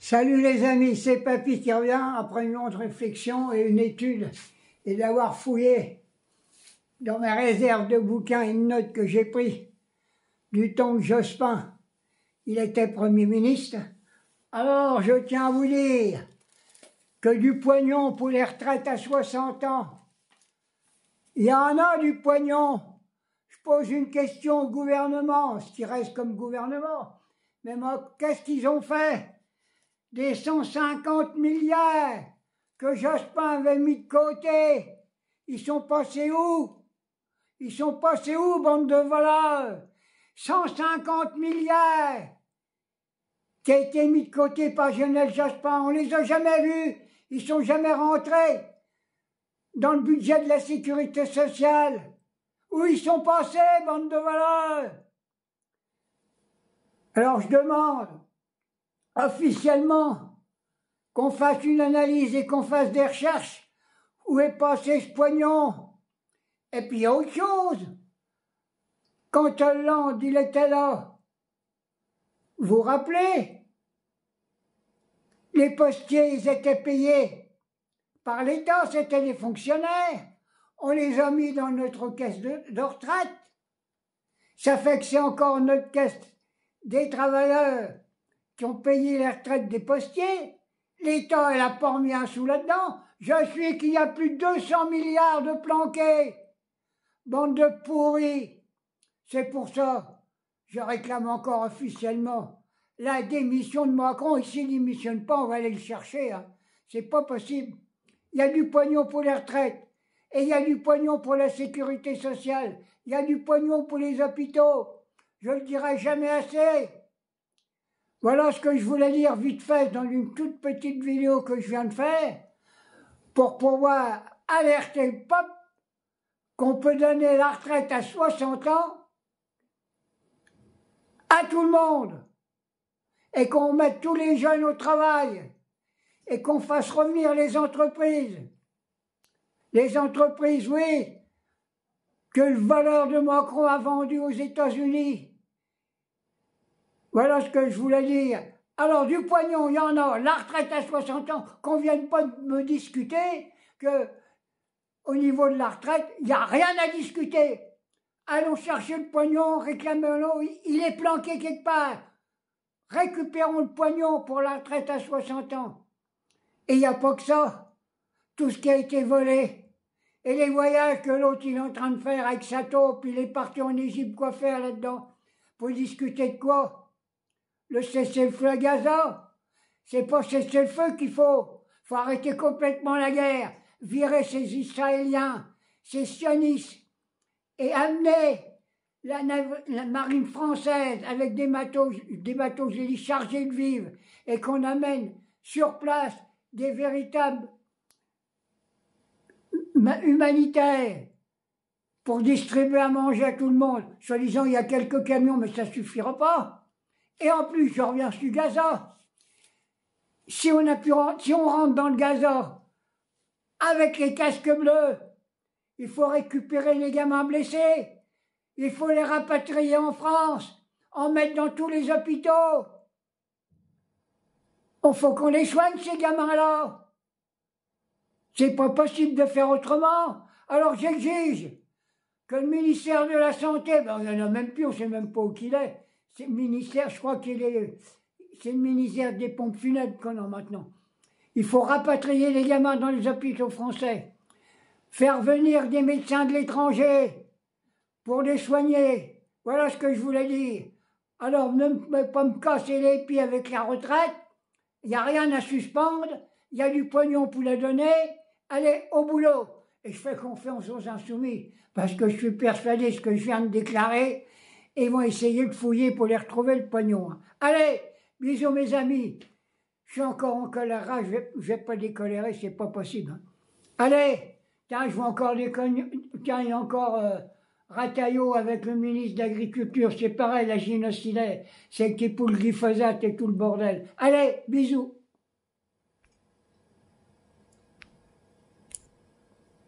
Salut les amis, c'est Papy qui revient après une longue réflexion et une étude et d'avoir fouillé dans mes réserves de bouquins une note que j'ai prise du temps que Jospin, il était Premier ministre. Alors je tiens à vous dire que du pognon pour les retraites à 60 ans, il y en a du pognon. Je pose une question au gouvernement, ce qui reste comme gouvernement. Mais moi, qu'est-ce qu'ils ont fait des 150 milliards que Jospin avait mis de côté? Ils sont passés où? Ils sont passés où, bande de voleurs? 150 milliards qui a été mis de côté par Lionel Jospin, on les a jamais vus, ils sont jamais rentrés dans le budget de la sécurité sociale. Où ils sont passés, bande de voleurs? Alors je demande officiellement qu'on fasse une analyse et qu'on fasse des recherches. Où est passé ce pognon? Et puis il y a autre chose. Quand Hollande, il était là, vous vous rappelez? Les postiers, ils étaient payés par l'État, c'était des fonctionnaires. On les a mis dans notre caisse de retraite. Ça fait que c'est encore notre caisse des travailleurs qui ont payé les retraites des postiers. L'État, elle a pas remis un sou là-dedans. Je suis qu'il y a plus de 200 milliards de planqués. Bande de pourris. C'est pour ça, je réclame encore officiellement la démission de Macron. Et s'il ne démissionne pas, on va aller le chercher. Hein. C'est pas possible. Il y a du pognon pour les retraites. Et il y a du pognon pour la sécurité sociale. Il y a du pognon pour les hôpitaux. Je le dirai jamais assez. Voilà ce que je voulais dire vite fait dans une toute petite vidéo que je viens de faire pour pouvoir alerter le peuple qu'on peut donner la retraite à 60 ans à tout le monde et qu'on mette tous les jeunes au travail et qu'on fasse revenir les entreprises. Les entreprises, oui, que le voleur de Macron a vendu aux États-Unis. Voilà ce que je voulais dire. Alors, du pognon, il y en a. La retraite à 60 ans, qu'on ne vienne pas me discuter que, au niveau de la retraite, il n'y a rien à discuter. Allons chercher le pognon, réclamons-le, il est planqué quelque part. Récupérons le pognon pour la retraite à 60 ans. Et il n'y a pas que ça. Tout ce qui a été volé. Et les voyages que l'autre il est en train de faire avec sa taupe, il est parti en Égypte, quoi faire là-dedans? Pour discuter de quoi? Le cessez-le-feu à Gaza? C'est pas cessez-le-feu qu'il faut. Faut arrêter complètement la guerre, virer ces Israéliens, ces sionistes, et amener la marine française avec des bateaux, je dis, chargés de vivres, et qu'on amène sur place des véritables humanitaires pour distribuer à manger à tout le monde. Soi-disant, il y a quelques camions, mais ça ne suffira pas. Et en plus, je reviens sur Gaza. Si on rentre dans le Gaza avec les casques bleus, il faut récupérer les gamins blessés. Il faut les rapatrier en France, en mettre dans tous les hôpitaux. Il faut qu'on les soigne, ces gamins-là. C'est pas possible de faire autrement. Alors j'exige que le ministère de la Santé, ben il n'y en a même plus, on ne sait même pas où qu'il est. C'est le ministère, je crois qu'il est, c'est le ministère des pompes funèbres qu'on a maintenant. Il faut rapatrier les gamins dans les hôpitaux français. Faire venir des médecins de l'étranger pour les soigner. Voilà ce que je voulais dire. Alors ne pas me casser les pieds avec la retraite. Il n'y a rien à suspendre. Il y a du pognon pour le donner. Allez, au boulot. Et je fais confiance aux insoumis, parce que je suis persuadé de ce que je viens de déclarer, et ils vont essayer de fouiller pour les retrouver le pognon. Allez, bisous mes amis. Je suis encore en colère, je vais pas décolérer, c'est pas possible. Allez, tiens, je vois encore tiens, il y a encore Rataillot avec le ministre de l'Agriculture, c'est pareil, la génocidaire, c'est qui pour le glyphosate et tout le bordel. Allez, bisous.